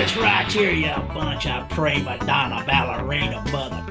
this right here, you bunch of prima donna ballerina mother.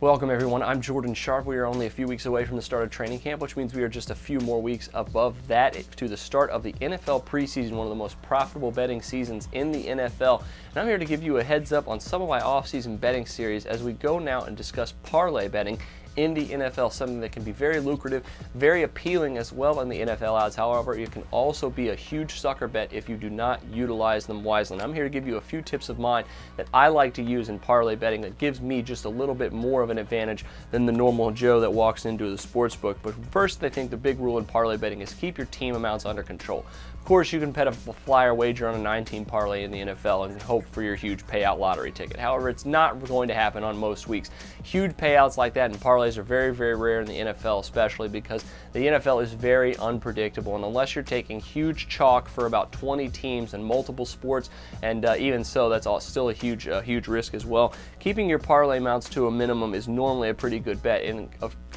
Welcome everyone, I'm Jordan Sharp. We are only a few weeks away from the start of training camp, which means we are just a few more weeks above that to the start of the NFL preseason, one of the most profitable betting seasons in the NFL. And I'm here to give you a heads up on some of my off-season betting series as we go now and discuss parlay betting in the NFL, something that can be very lucrative, very appealing as well in the NFL odds. However, it can also be a huge sucker bet if you do not utilize them wisely. And I'm here to give you a few tips of mine that I like to use in parlay betting that gives me just a little bit more of an advantage than the normal Joe that walks into the sports book. But first, I think the big rule in parlay betting is keep your team amounts under control. Of course, you can bet a flyer wager on a 9-team parlay in the NFL and hope for your huge payout lottery ticket. However, it's not going to happen on most weeks. Huge payouts like that in parlays are very, very rare in the NFL, especially because the NFL is very unpredictable. And unless you're taking huge chalk for about 20 teams and multiple sports, and even so, that's still a huge risk as well. Keeping your parlay amounts to a minimum is normally a pretty good bet. And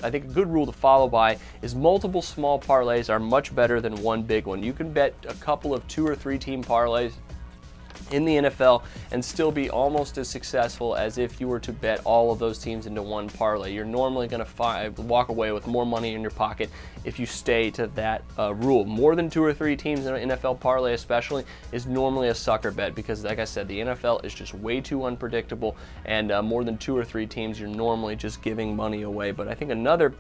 I think a good rule to follow by is multiple small parlays are much better than one big one. You can bet a couple of 2 or 3 team parlays in the NFL and still be almost as successful as if you were to bet all of those teams into one parlay. You're normally going to walk away with more money in your pocket if you stay to that rule. More than 2 or 3 teams in an NFL parlay especially is normally a sucker bet because, like I said, the NFL is just way too unpredictable, and more than 2 or 3 teams you're normally just giving money away. But I think another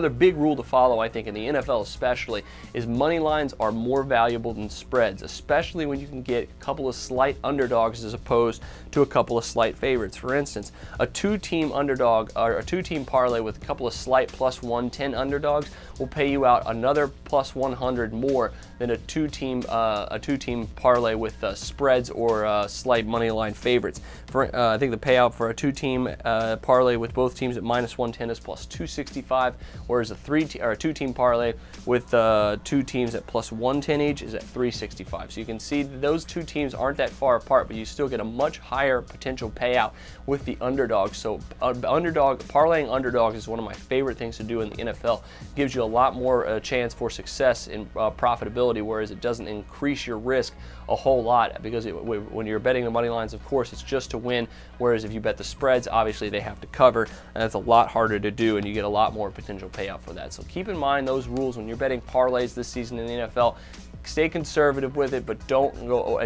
big rule to follow, I think, in the NFL especially, is money lines are more valuable than spreads, especially when you can get a couple of slight underdogs as opposed to a couple of slight favorites. For instance, a 2-team underdog or a 2-team parlay with a couple of slight plus 110 underdogs will pay you out another plus 100 more than a 2-team parlay with spreads or slight money line favorites. I think the payout for a 2-team parlay with both teams at minus 110 is plus 265. Whereas a 2-team parlay with 2 teams at plus 110 each is at 365. So you can see those 2 teams aren't that far apart, but you still get a much higher potential payout with the underdog. So parlaying underdogs is one of my favorite things to do in the NFL. It gives you a lot more chance for success in profitability, whereas it doesn't increase your risk a whole lot because when you're betting the money lines, of course, it's just to win, whereas if you bet the spreads, obviously they have to cover, and that's a lot harder to do, and you get a lot more potential payout for that. So keep in mind those rules when you're betting parlays this season in the NFL. Stay conservative with it, but don't go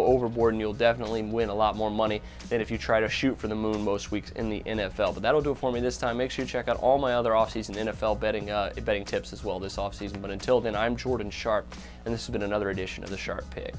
overboard, and you'll definitely win a lot more money than if you try to shoot for the moon most weeks in the NFL. But that'll do it for me this time. Make sure you check out all my other offseason NFL betting tips as well this offseason. But until then, I'm Jordan Sharp, and this has been another edition of the Sharp Pick.